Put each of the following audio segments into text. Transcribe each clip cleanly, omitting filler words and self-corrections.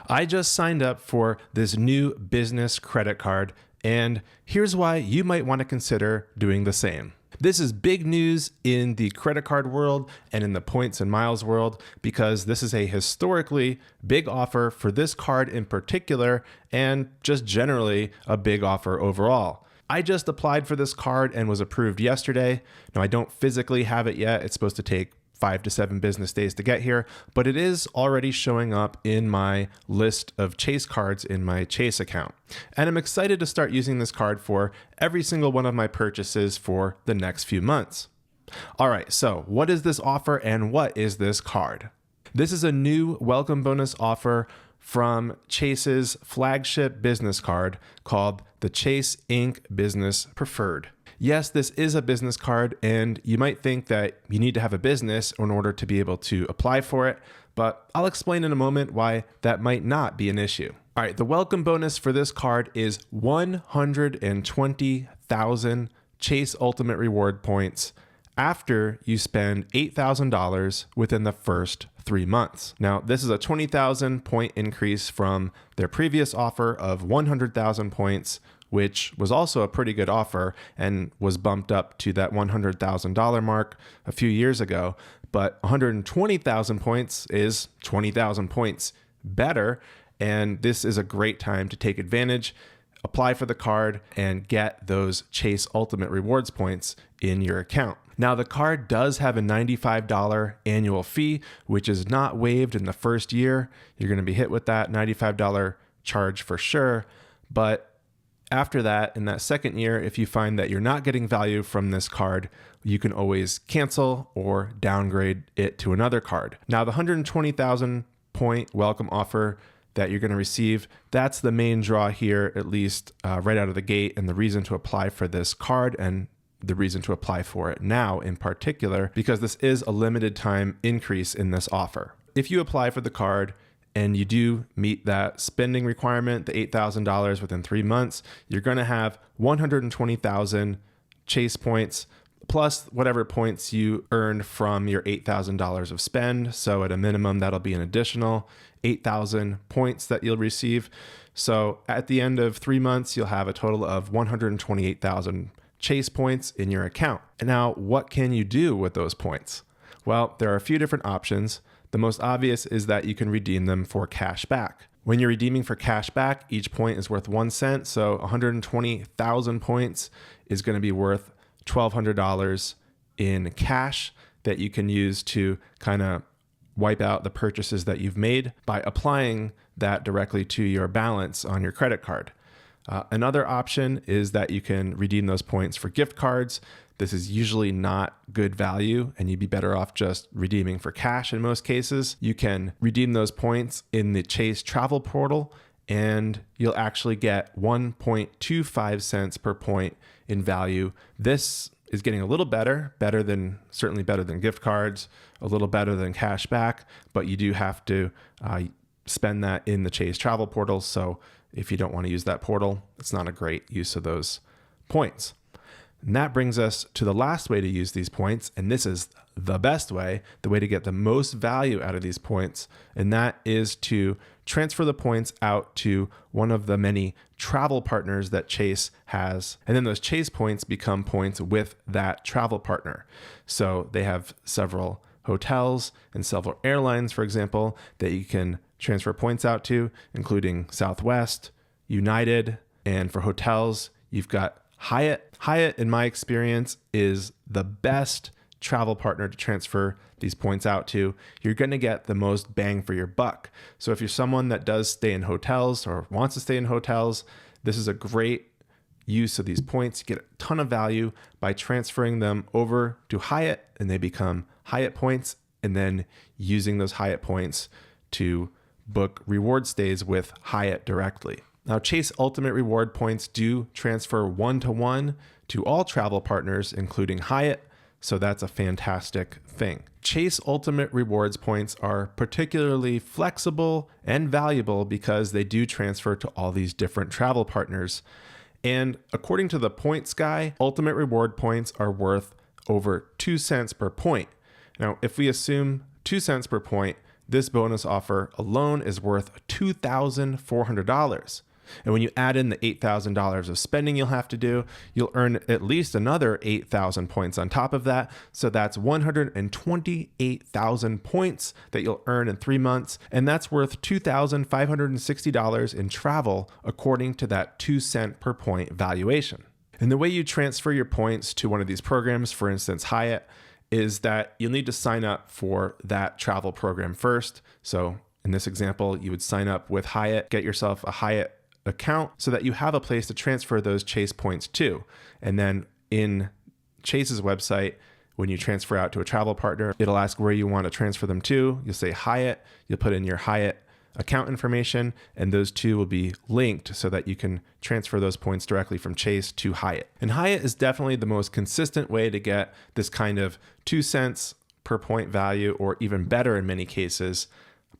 I just signed up for this new business credit card, and here's why you might want to consider doing the same. This is big news in the credit card world and in the points and miles world because this is a historically big offer for this card in particular and just generally a big offer overall. I just applied for this card and was approved yesterday. Now, I don't physically have it yet. It's supposed to take 5 to 7 business days to get here, but it is already showing up in my list of Chase cards in my Chase account. And I'm excited to start using this card for every single one of my purchases for the next few months. All right, so what is this offer and what is this card? This is a new welcome bonus offer from Chase's flagship business card called the Chase Inc. Business Preferred. Yes, this is a business card, and you might think that you need to have a business in order to be able to apply for it, but I'll explain in a moment why that might not be an issue. All right, the welcome bonus for this card is 120,000 Chase Ultimate Reward points after you spend $8,000 within the first 3 months. Now, this is a 20,000 point increase from their previous offer of 100,000 points, which was also a pretty good offer and was bumped up to that $100,000 mark a few years ago. But 120,000 points is 20,000 points better, and this is a great time to take advantage, apply for the card, and get those Chase Ultimate Rewards points in your account. Now, the card does have a $95 annual fee, which is not waived in the first year. You're going to be hit with that $95 charge for sure, but after that, in that second year, if you find that you're not getting value from this card, you can always cancel or downgrade it to another card. Now, the 120,000 point welcome offer that you're going to receive, that's the main draw here, at least right out of the gate, and the reason to apply for this card and the reason to apply for it now in particular, because this is a limited time increase in this offer. If you apply for the card and you do meet that spending requirement, the $8,000 within 3 months, you're going to have 120,000 Chase points plus whatever points you earned from your $8,000 of spend. So at a minimum, that'll be an additional 8,000 points that you'll receive. So at the end of 3 months, you'll have a total of 128,000 Chase points in your account. And now, what can you do with those points? Well, there are a few different options. The most obvious is that you can redeem them for cash back. When you're redeeming for cash back, each point is worth 1 cent. So 120,000 points is going to be worth $1,200 in cash that you can use to kind of wipe out the purchases that you've made by applying that directly to your balance on your credit card. Another option is that you can redeem those points for gift cards. This is usually not good value, and you'd be better off just redeeming for cash in most cases. You can redeem those points in the Chase travel portal, and you'll actually get 1.25 cents per point in value. This is getting a little certainly better than gift cards, a little better than cash back, but you do have to spend that in the Chase travel portal. So if you don't want to use that portal, it's not a great use of those points. And that brings us to the last way to use these points, and this is the best way, the way to get the most value out of these points, and that is to transfer the points out to one of the many travel partners that Chase has, and then those Chase points become points with that travel partner. So they have several hotels and several airlines, for example, that you can transfer points out to, including Southwest, United, and for hotels, you've got Hyatt. Hyatt, in my experience, is the best travel partner to transfer these points out to. You're going to get the most bang for your buck. So if you're someone that does stay in hotels or wants to stay in hotels, this is a great use of these points. You get a ton of value by transferring them over to Hyatt, and they become Hyatt points, and then using those Hyatt points to book reward stays with Hyatt directly. Now, Chase Ultimate Reward points do transfer 1-to-1 to all travel partners, including Hyatt, so that's a fantastic thing. Chase Ultimate Rewards points are particularly flexible and valuable because they do transfer to all these different travel partners. And according to the points guy, Ultimate Reward points are worth over 2 cents per point. Now, if we assume 2 cents per point, this bonus offer alone is worth $2,400. And when you add in the $8,000 of spending you'll have to do, you'll earn at least another 8,000 points on top of that. So that's 128,000 points that you'll earn in 3 months. And that's worth $2,560 in travel, according to that 2 cent per point valuation. And the way you transfer your points to one of these programs, for instance, Hyatt, is that you'll need to sign up for that travel program first. So in this example, you would sign up with Hyatt, get yourself a Hyatt account so that you have a place to transfer those Chase points to. And then in Chase's website, when you transfer out to a travel partner, it'll ask where you want to transfer them to. You'll say Hyatt, you'll put in your Hyatt account information, and those two will be linked so that you can transfer those points directly from Chase to Hyatt. And Hyatt is definitely the most consistent way to get this kind of 2 cents per point value, or even better in many cases,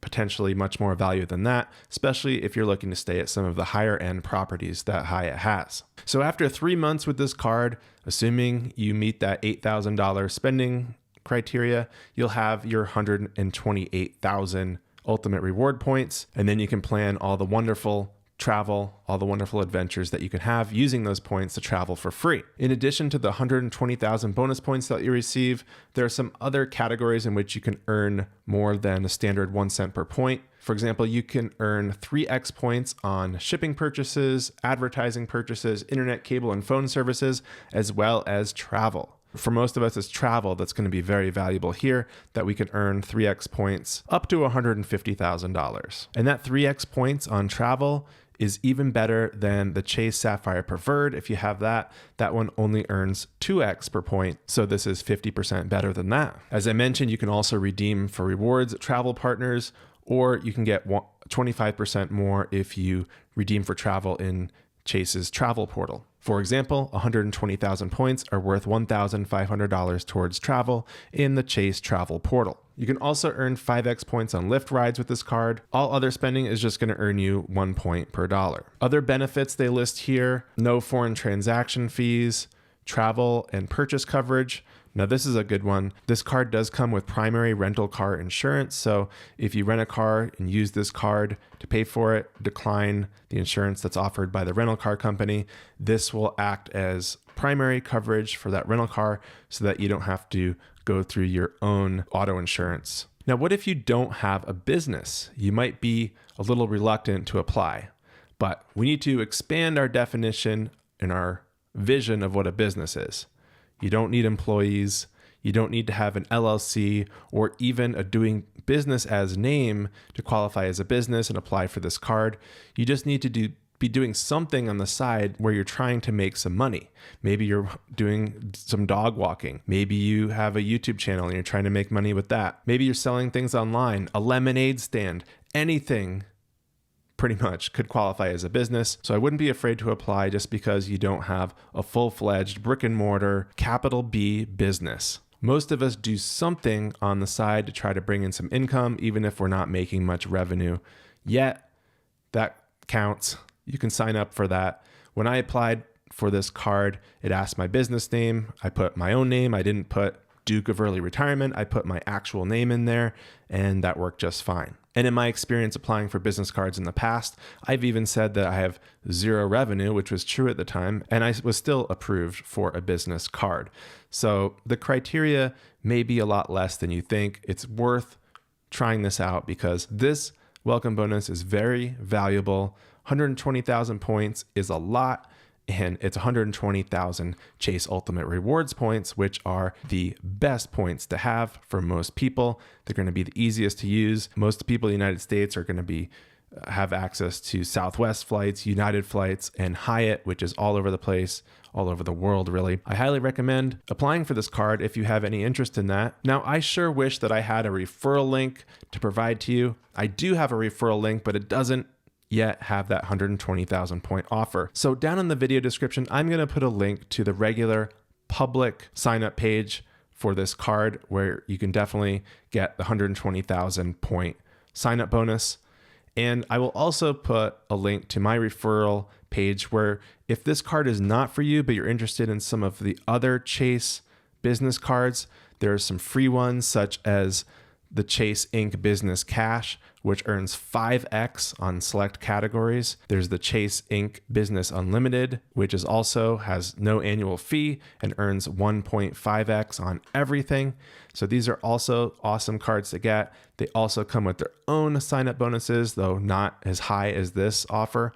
potentially much more value than that, especially if you're looking to stay at some of the higher end properties that Hyatt has. So after 3 months with this card, assuming you meet that $8,000 spending criteria, you'll have your 128,000 ultimate reward points, and then you can plan all the wonderful travel, all the wonderful adventures that you can have using those points to travel for free. In addition to the 120,000 bonus points that you receive, there are some other categories in which you can earn more than a standard 1 cent per point. For example, you can earn 3x points on shipping purchases, advertising purchases, internet, cable, and phone services, as well as travel. For most of us, it's travel that's going to be very valuable here, that we can earn 3x points up to $150,000. And that 3x points on travel is even better than the Chase Sapphire Preferred. If you have that, that one only earns 2x per point. So this is 50% better than that. As I mentioned, you can also redeem for rewards at travel partners, or you can get 25% more if you redeem for travel in Chase's travel portal. For example, 120,000 points are worth $1,500 towards travel in the Chase travel portal. You can also earn 5x points on Lyft rides with this card. All other spending is just going to earn you 1 point per dollar. Other benefits they list here: no foreign transaction fees, travel and purchase coverage. Now, this is a good one. This card does come with primary rental car insurance. So if you rent a car and use this card to pay for it, decline the insurance that's offered by the rental car company, this will act as primary coverage for that rental car so that you don't have to go through your own auto insurance. Now, what if you don't have a business? You might be a little reluctant to apply, but we need to expand our definition and our vision of what a business is. You don't need employees. You don't need to have an LLC or even a doing business as name to qualify as a business and apply for this card. You just need to be doing something on the side where you're trying to make some money. Maybe you're doing some dog walking. Maybe you have a YouTube channel and you're trying to make money with that. Maybe you're selling things online, a lemonade stand, anything pretty much could qualify as a business. So I wouldn't be afraid to apply just because you don't have a full-fledged brick and mortar capital B business. Most of us do something on the side to try to bring in some income, even if we're not making much revenue yet. That counts. You can sign up for that. When I applied for this card, it asked my business name. I put my own name. I didn't put Duke of Early Retirement. I put my actual name in there, and that worked just fine. And in my experience applying for business cards in the past, I've even said that I have zero revenue, which was true at the time, and I was still approved for a business card. So the criteria may be a lot less than you think. It's worth trying this out because this welcome bonus is very valuable. 120,000 points is a lot, and it's 120,000 Chase Ultimate Rewards points, which are the best points to have for most people. They're going to be the easiest to use. Most people in the United States are going to have access to Southwest flights, United flights, and Hyatt, which is all over the place, all over the world, really. I highly recommend applying for this card if you have any interest in that. Now, I sure wish that I had a referral link to provide to you. I do have a referral link, but it doesn't yet have that 120,000 point offer. So down in the video description, I'm going to put a link to the regular public sign up page for this card where you can definitely get the 120,000 point sign up bonus. And I will also put a link to my referral page where if this card is not for you, but you're interested in some of the other Chase business cards, there are some free ones such as the Chase Inc. Business Cash, which earns 5x on select categories. There's the Chase Inc. Business Unlimited, which is also has no annual fee and earns 1.5x on everything. So these are also awesome cards to get. They also come with their own sign-up bonuses, though not as high as this offer.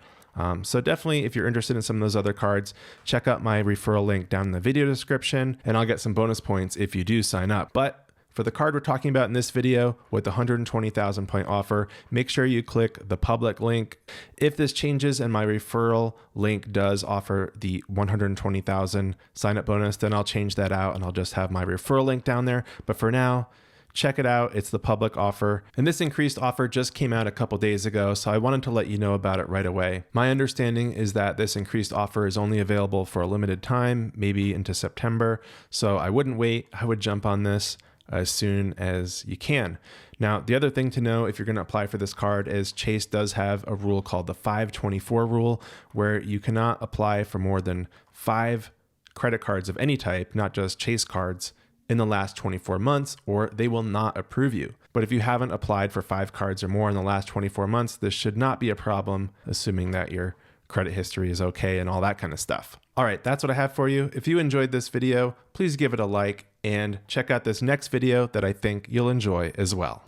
So definitely, if you're interested in some of those other cards, check out my referral link down in the video description, and I'll get some bonus points if you do sign up. But for the card we're talking about in this video with the 120,000 point offer, make sure you click the public link. If this changes and my referral link does offer the 120,000 sign up bonus, then I'll change that out and I'll just have my referral link down there. But for now, check it out. It's the public offer. And this increased offer just came out a couple days ago, so I wanted to let you know about it right away. My understanding is that this increased offer is only available for a limited time, maybe into September. So I wouldn't wait. I would jump on this as soon as you can. Now, the other thing to know if you're going to apply for this card is Chase does have a rule called the 524 rule, where you cannot apply for more than 5 credit cards of any type, not just Chase cards, in the last 24 months, or they will not approve you. But if you haven't applied for 5 cards or more in the last 24 months, this should not be a problem, assuming that your credit history is okay and all that kind of stuff. All right, that's what I have for you. If you enjoyed this video, please give it a like and check out this next video that I think you'll enjoy as well.